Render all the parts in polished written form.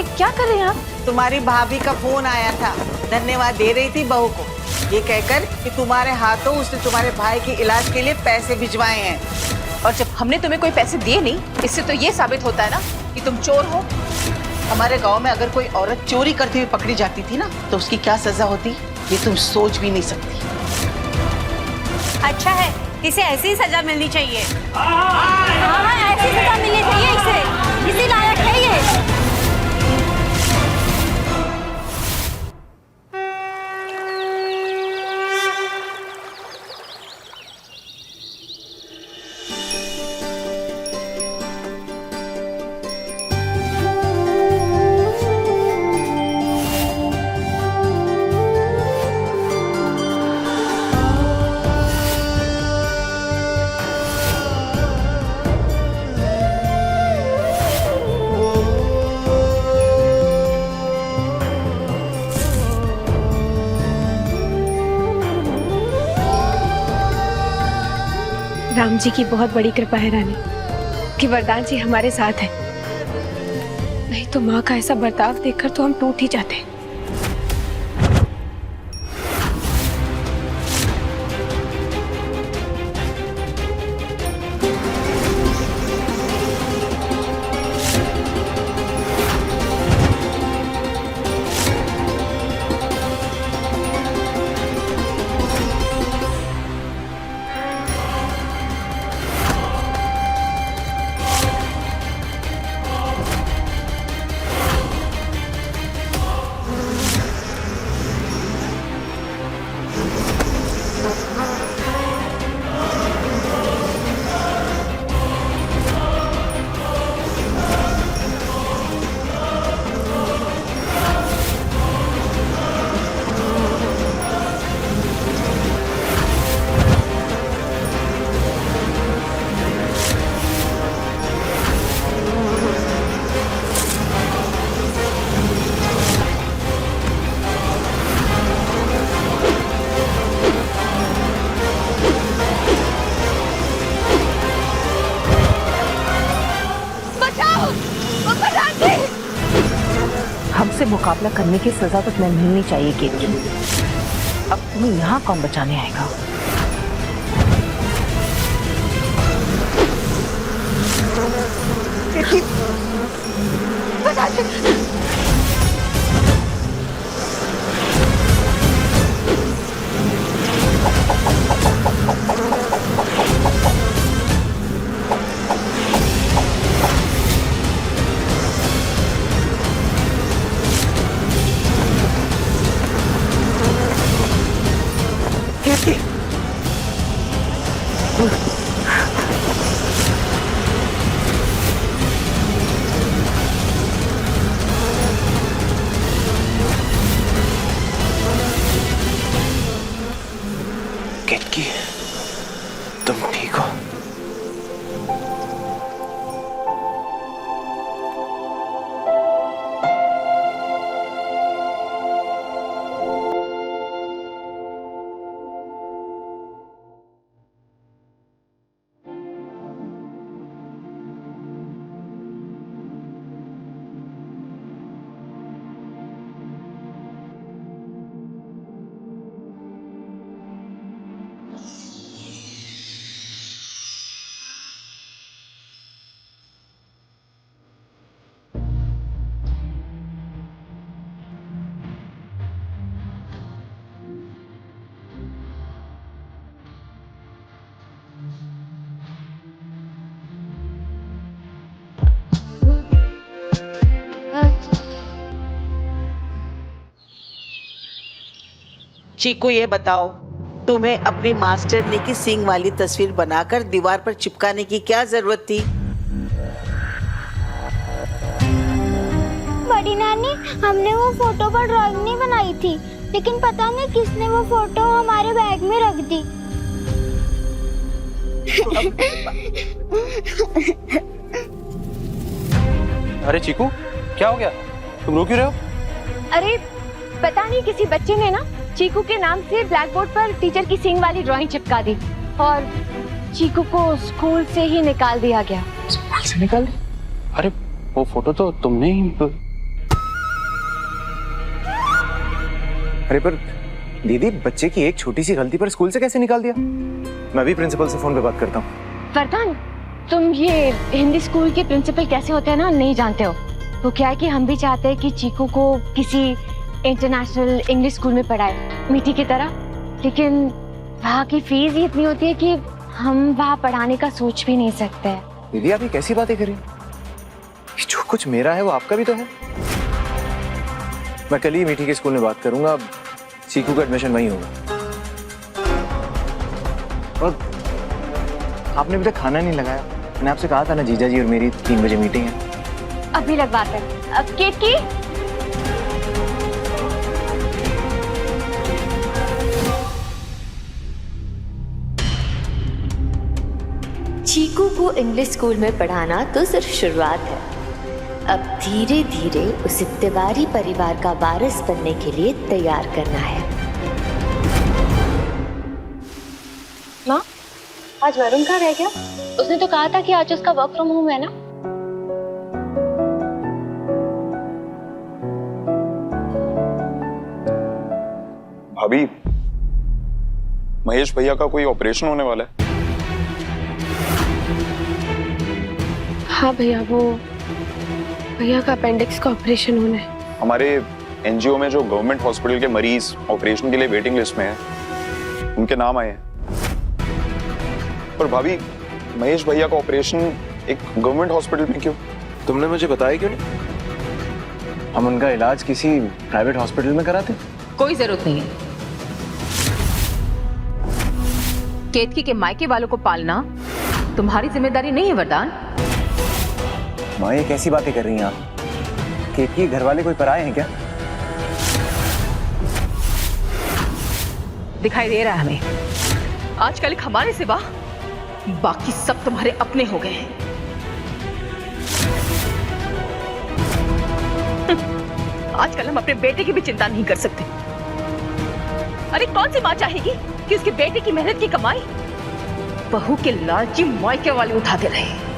ये क्या कर रहे हैं आप? तुम्हारी भाभी का फोन आया था, धन्यवाद दे रही थी बहू को, ये कहकर कि तुम्हारे हाथों उसने तुम्हारे भाई के इलाज के लिए पैसे भिजवाए हैं। और जब हमने तुम्हें कोई पैसे दिए नहीं, इससे तो ये साबित होता है ना कि तुम चोर हो। हमारे गांव में अगर कोई औरत चोरी करते हुए पकड़ी जाती थी ना, तो उसकी क्या सजा होती, ये तुम सोच भी नहीं सकती। अच्छा है, इसे ऐसी ही सजा मिलनी चाहिए। हाँ, ऐसी सजा मिलनी चाहिए इसे, इसी लायक है ये। राम जी की बहुत बड़ी कृपा है रानी कि वरदान जी हमारे साथ है, नहीं तो माँ का ऐसा बर्ताव देखकर तो हम टूट ही जाते। हमसे मुकाबला करने की सजा तो तुम्हें मिलनी चाहिए केतकी। अब तुम्हें यहाँ कौन बचाने आएगा? केतकी, तुम ठीक हो? चीकू, ये बताओ, तुम्हें अपनी मास्टरनी की सींग वाली तस्वीर बनाकर दीवार पर चिपकाने की क्या जरूरत थी? बड़ी नानी, हमने वो फोटो पर ड्राइंग नहीं बनाई थी, लेकिन पता नहीं किसने वो फोटो हमारे बैग में रख दी। अरे चीकू, क्या हो गया? तुम रो क्यों रहे हो? अरे पता नहीं, किसी बच्चे ने ना चीकू के नाम से ब्लैक बोर्ड पर टीचर की सींग वाली ड्राइंग चिपका दी और चीकू को स्कूल से ही निकाल दिया गया। स्कूल से निकाल दी? अरे वो फोटो तो तुमने ही अरे पर दीदी, बच्चे की एक छोटी सी गलती पर स्कूल से कैसे निकाल दिया? मैं भी प्रिंसिपल से फोन पे बात करता हूँ। वरदान, तुम ये हिंदी स्कूल के प्रिंसिपल कैसे होते हैं ना, नहीं जानते हो। तो क्या है कि हम भी चाहते हैं कि चीकू को किसी इंटरनेशनल इंग्लिश स्कूल में पढ़ाए, मीठी की तरह, लेकिन वहाँ की फीस ही इतनी होती है कि हम वहाँ पढ़ाने का सोच भी नहीं सकते। दीदी आप ये कैसी बातें करी? जो कुछ मेरा है वो आपका भी तो है। मैं कल ही मीठी के स्कूल में बात करूंगा, चीकू का एडमिशन वहीं होगा। और आपने अभी तक खाना नहीं लगाया। मैंने आपसे कहा था ना, जीजा जी और मेरी 3 बजे मीटिंग है। अभी लगवाते हैं। अब केक की चीकू को इंग्लिश स्कूल में पढ़ाना तो सिर्फ शुरुआत है। अब धीरे धीरे उसे तिवारी परिवार का वारिस बनने के लिए तैयार करना है। माँ, आज वरुण कहाँ रह गया? उसने तो कहा था कि आज उसका वर्क फ्रॉम होम है ना। भाभी, महेश भैया का कोई ऑपरेशन होने वाला है। हाँ भैया, वो भैया का अपेंडिक्स का ऑपरेशन होना है। हमारे एनजीओ में जो गवर्नमेंट हॉस्पिटल के मरीज ऑपरेशन के लिए वेटिंग लिस्ट में हैं, उनके नाम आए हैं। पर भाभी, महेश भैया का ऑपरेशन एक गवर्नमेंट हॉस्पिटल में क्यों? तुमने मुझे बताया क्यों नहीं? हम उनका इलाज किसी प्राइवेट हॉस्पिटल में कराते। कोई जरूरत नहीं है। केतकी के मायके वालों को पालना तुम्हारी जिम्मेदारी नहीं है वरदान। माँ, ये कैसी बातें कर रही हैं आप? केतकी घर वाले कोई पराये हैं क्या? दिखाई दे रहा है हमें। आजकल हमारे सिवा बाकी सब तुम्हारे अपने हो गए हैं। आजकल हम अपने बेटे की भी चिंता नहीं कर सकते। अरे कौन सी माँ चाहेगी कि उसके बेटे की मेहनत की कमाई बहू के लालची मायके वाले उठाते रहे?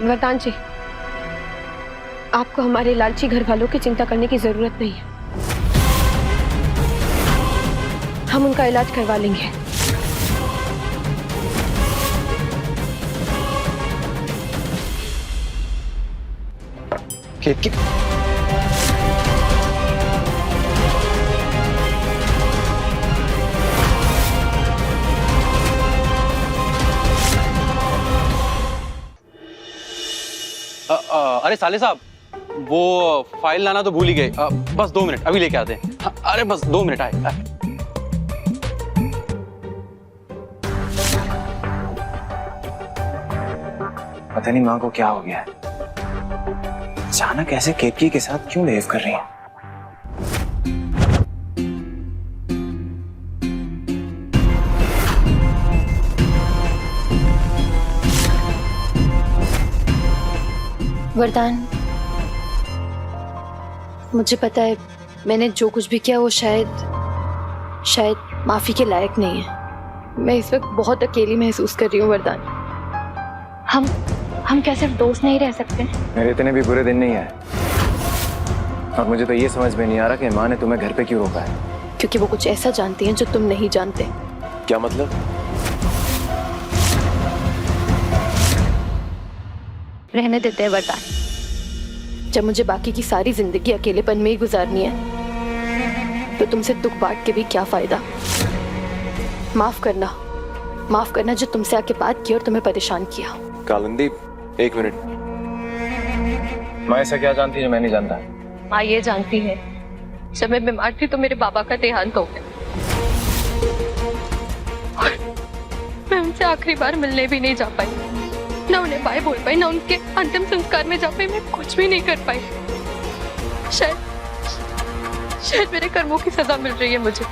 वरदान जी, आपको हमारे लालची घर वालों की चिंता करने की जरूरत नहीं है। हम उनका इलाज करवा लेंगे। केतकी, अरे साले साहब, वो फाइल लाना तो भूल ही गए। बस 2 मिनट, अभी लेके आते हैं। अरे बस 2 मिनट आए। पता नहीं माँ को क्या हो गया है। अचानक ऐसे केतकी के साथ क्यों बिहेव कर रही है? वरदान, मुझे पता है मैंने जो कुछ भी किया वो शायद माफी के लायक नहीं है। मैं इस वक्त बहुत अकेली महसूस कर रही हूँ वरदान। हम क्या सिर्फ दोस्त नहीं रह सकते? मेरे इतने भी बुरे दिन नहीं आए। और मुझे तो ये समझ में नहीं आ रहा कि माँ ने तुम्हें घर पे क्यों रोका है। क्योंकि वो कुछ ऐसा जानती हैं जो तुम नहीं जानते। क्या मतलब? रहने देते हैं वरदान। जब मुझे बाकी की सारी जिंदगी अकेलेपन में ही गुजारनी है तो तुमसे दुख बांट के भी क्या फायदा। माफ करना जो तुमसे आके बात की और तुम्हें परेशान किया। कालिंदी, 1 मिनट। माँ ऐसा क्या जानती है जो मैं नहीं जानता? माँ ये जानती है, जब मैं बीमार थी तो मेरे बाबा का देहांत हो गया। मैं उनसे आखिरी बार मिलने भी नहीं जा पाई, ना उन्हें बाय बोल पाई, ना उनके अंतिम संस्कार में जा पाई। मैं कुछ भी नहीं कर पाई। शायद मेरे कर्मों की सजा मिल रही है मुझे।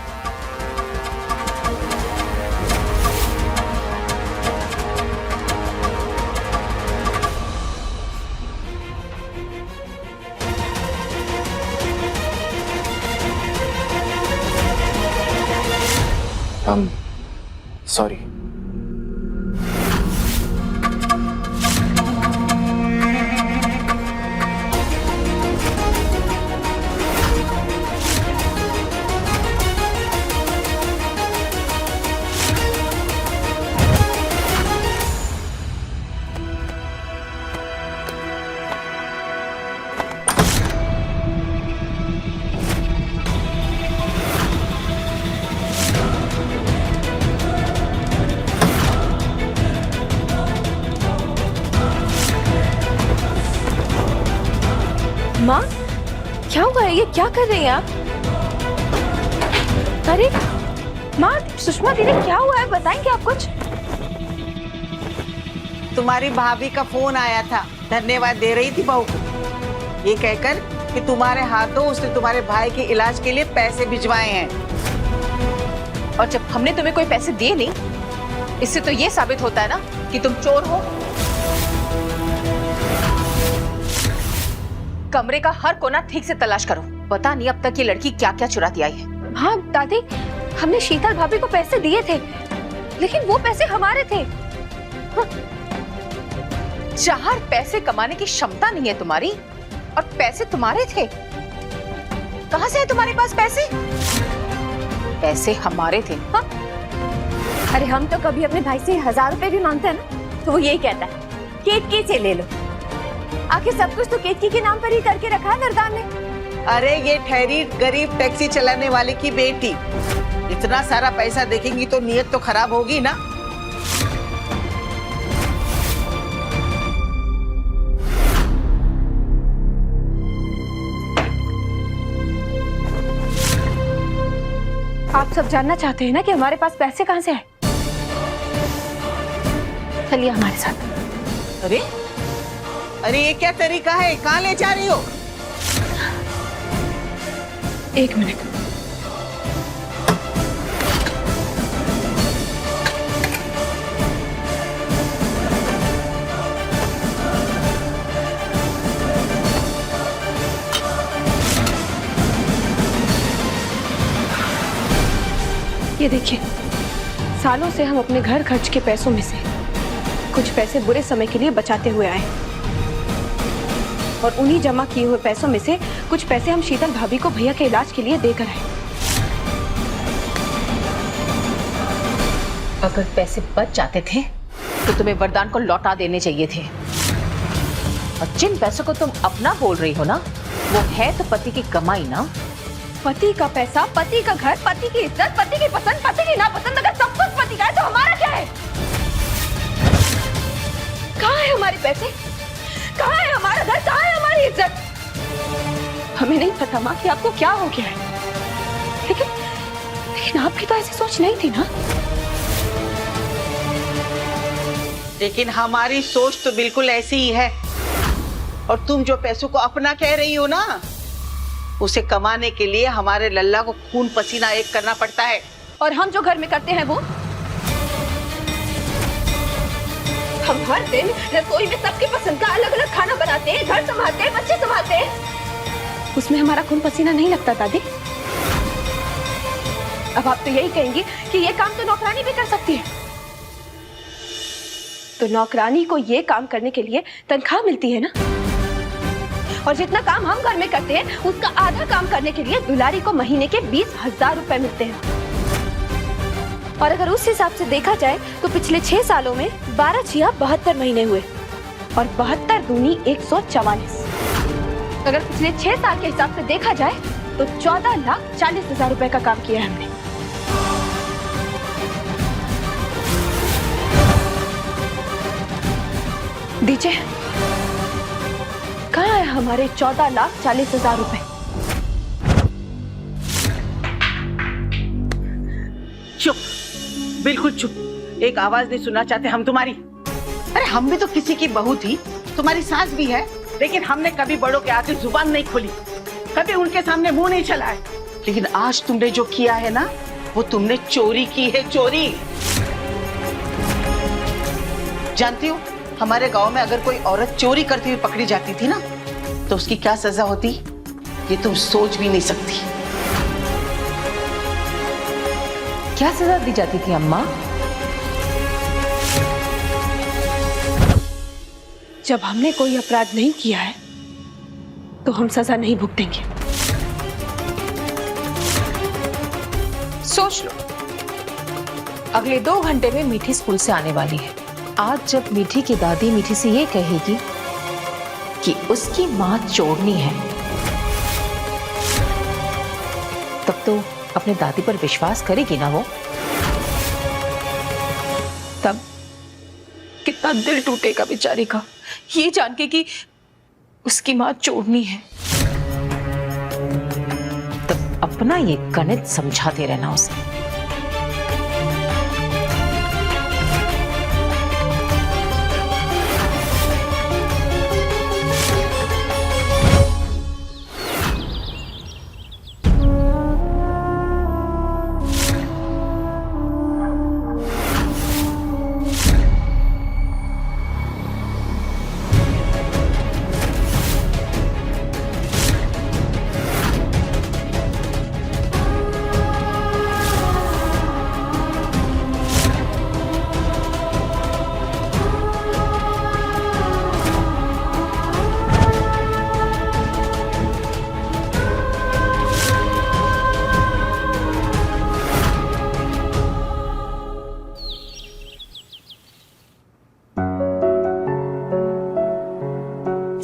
सॉरी। माँ, क्या हुआ है? ये क्या कर रही हैं आप? अरे माँ, सुषमा दीदी क्या हुआ है? बताएंगे आप कुछ? तुम्हारी भाभी का फोन आया था, धन्यवाद दे रही थी बहू को, ये कहकर कि तुम्हारे हाथों उसने तुम्हारे भाई के इलाज के लिए पैसे भिजवाए हैं। और जब हमने तुम्हें कोई पैसे दिए नहीं, इससे तो ये साबित होता है ना कि तुम चोर हो। कमरे का हर कोना ठीक से तलाश करो, पता नहीं अब तक ये लड़की क्या क्या चुराती आई है। हाँ दादी, हमने शीतल भाभी को पैसे दिए थे, लेकिन वो पैसे हमारे थे। चार पैसे कमाने की क्षमता नहीं है तुम्हारी, और पैसे तुम्हारे थे। कहां से है तुम्हारे पास पैसे? पैसे हमारे थे। हाँ? अरे हम तो कभी अपने भाई से 1000 रुपए भी मांगते हैं ना, तो वो यही कहता है केतकी से ले लो। आखिर सब कुछ तो केतकी के नाम पर ही करके रखा है वरदान ने। अरे ये ठहरी गरीब टैक्सी चलाने वाले की बेटी, इतना सारा पैसा देखेंगी तो नीयत तो खराब होगी ना। आप सब जानना चाहते हैं ना कि हमारे पास पैसे कहां से आए? चलिए हमारे साथ। अरे अरे ये क्या तरीका है, कहाँ ले जा रही हो? 1 मिनट। ये देखिए, सालों से हम अपने घर खर्च के पैसों में से कुछ पैसे बुरे समय के लिए बचाते हुए आए, और उन्हीं जमा किए हुए पैसों में से कुछ पैसे हम शीतल भाभी को भैया के इलाज के लिए देकर आए। अगर पैसे बच जाते थे तो तुम्हें वरदान को लौटा देने चाहिए थे, और जिन पैसों को तुम अपना बोल रही हो ना, वो है तो पति की कमाई ना। पति का पैसा, पति का घर, पति की इज्जत, पति की पसंद, पति की नापसंद, अगर सब कुछ पति का है तो हमारा क्या है? कहाँ है हमारे पैसे? कहाँ है हमारा घर? कहाँ है हमारी इज्जत? हमें नहीं पता माँ कि आपको क्या हो गया है, लेकिन आपकी तो ऐसी सोच नहीं थी ना। लेकिन हमारी सोच तो बिल्कुल ऐसी ही है, और तुम जो पैसों को अपना कह रही हो ना, उसे कमाने के लिए हमारे लल्ला को खून पसीना एक करना पड़ता है। और हम जो घर में करते हैं वो, हम हर दिन रसोई में सबकी पसंद का अलग अलग खाना बनाते हैं, घर संभालते हैं, बच्चे संभालते हैं, उसमें हमारा खून पसीना नहीं लगता दादी? अब आप तो यही कहेंगी कि ये काम तो नौकरानी भी कर सकती है, तो नौकरानी को ये काम करने के लिए तनख्वाह मिलती है ना, और जितना काम हम घर में करते हैं उसका आधा काम करने के लिए दुलारी को महीने के 20,000 रुपए मिलते हैं। और अगर उस हिसाब से देखा जाए तो पिछले 6 सालों में 12 छिया 72 महीने हुए, और 72 दूनी 144। अगर पिछले 6 साल के हिसाब से देखा जाए तो 14,40,000 रुपए का काम किया है हमने। दीजिए, कहाँ है हमारे 14,40,000 रुपए? चुप, बिल्कुल चुप, एक आवाज नहीं सुनना चाहते हम तुम्हारी। अरे हम भी तो किसी की बहू थी, तुम्हारी सास भी है, लेकिन हमने कभी बड़ों के आगे जुबान नहीं खोली, कभी उनके सामने मुंह नहीं चलाए। लेकिन आज तुमने जो किया है ना, वो तुमने चोरी की है, चोरी। जानती हो, हमारे गांव में अगर कोई औरत चोरी करती हुई पकड़ी जाती थी ना, तो उसकी क्या सजा होती, ये तुम सोच भी नहीं सकती। क्या सजा दी जाती थी अम्मा? जब हमने कोई अपराध नहीं किया है तो हम सजा नहीं भुगतेंगे। सोच लो, अगले 2 घंटे में मीठी स्कूल से आने वाली है। आज जब मीठी की दादी मीठी से ये कहेगी कि उसकी मां चोरनी है, तब तो अपने दादी पर विश्वास करेगी ना वो। तब कितना दिल टूटेगा बेचारी का, ये जान के कि उसकी मां चोरनी है। अपना ये गणित समझाते रहना उसे।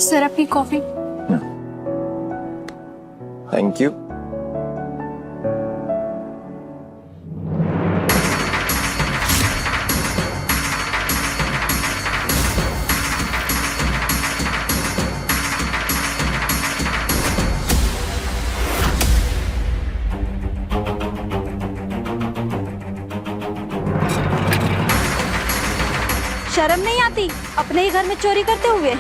सर आपकी कॉफी। Thank you. शर्म नहीं आती अपने ही घर में चोरी करते हुए?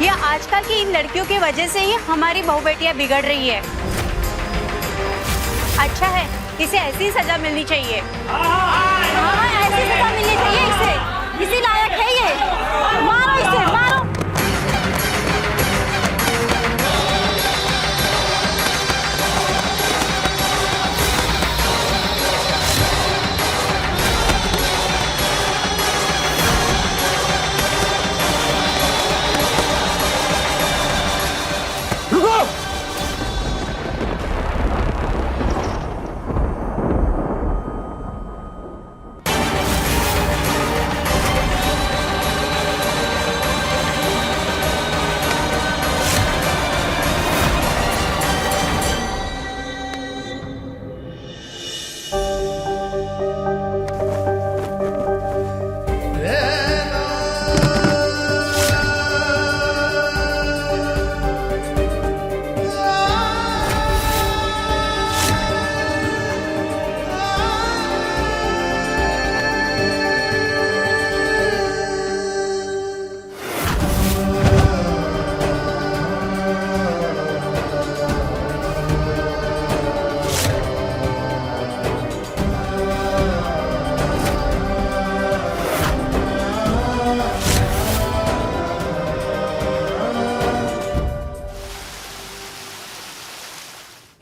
ये आजकल की इन लड़कियों की वजह से ही हमारी बहू बेटियां बिगड़ रही है। अच्छा है, इसे ऐसी सजा मिलनी चाहिए। हाँ, ऐसी सजा मिलनी चाहिए इसे, इसी लायक है ये। मारो इसे, मारो।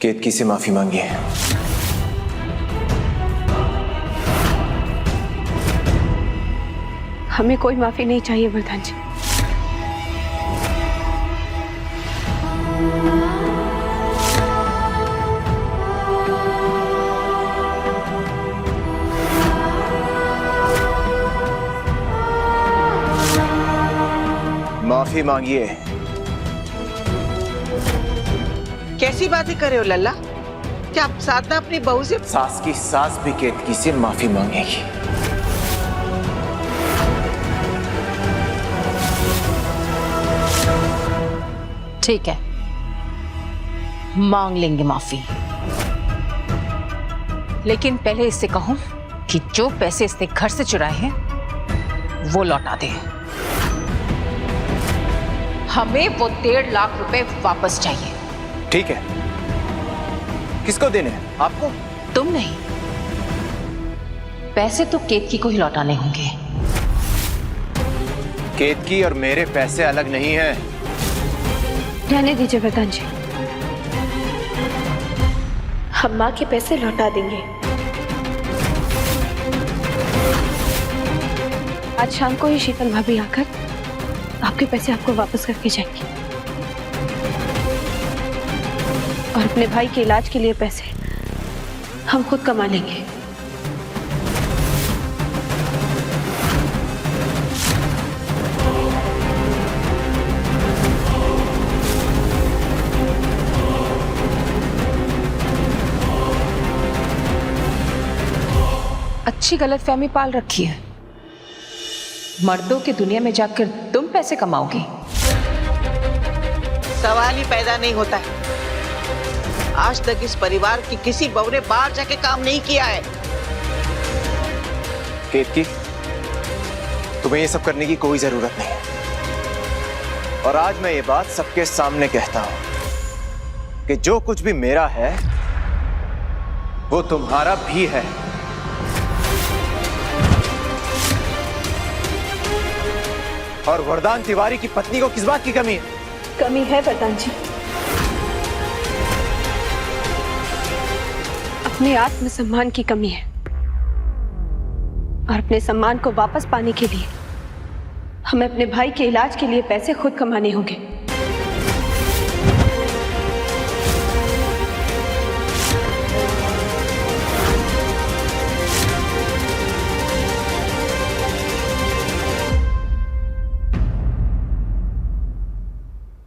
केतकी से माफी मांगी है। हमें कोई माफी नहीं चाहिए वरदान जी। माफी मांगिए। कैसी बातें करे हो लल्ला? क्या आप साधना अपनी बहू से? सास की सास भी केतकी से माफी मांगेगी। ठीक है, मांग लेंगे माफी, लेकिन पहले इससे कहूं कि जो पैसे इसने घर से चुराए हैं वो लौटा दे। हमें वो 1.5 लाख रुपए वापस चाहिए। ठीक है, किसको देने हैं? आपको? तुम नहीं, पैसे तो केतकी को ही लौटाने होंगे। केतकी और मेरे पैसे अलग नहीं हैं। रहने दीजिए वरदान जी, हम माँ के पैसे लौटा देंगे। आज शाम को ही शीतल भाभी आकर आपके पैसे आपको वापस करके जाएंगी और अपने भाई के इलाज के लिए पैसे हम खुद कमा लेंगे। अच्छी गलतफहमी पाल रखी है। मर्दों की दुनिया में जाकर तुम पैसे कमाओगी? सवाल ही पैदा नहीं होता है। आज तक इस परिवार की किसी बहू ने बाहर जाके काम नहीं किया है। केतकी, तुम्हें ये सब करने की कोई जरूरत नहीं है। और आज मैं ये बात सबके सामने कहता हूं कि जो कुछ भी मेरा है वो तुम्हारा भी है। और वरदान तिवारी की पत्नी को किस बात की कमी है? कमी है वरदान जी, अपने आत्मसम्मान की कमी है। और अपने सम्मान को वापस पाने के लिए हमें अपने भाई के इलाज के लिए पैसे खुद कमाने होंगे।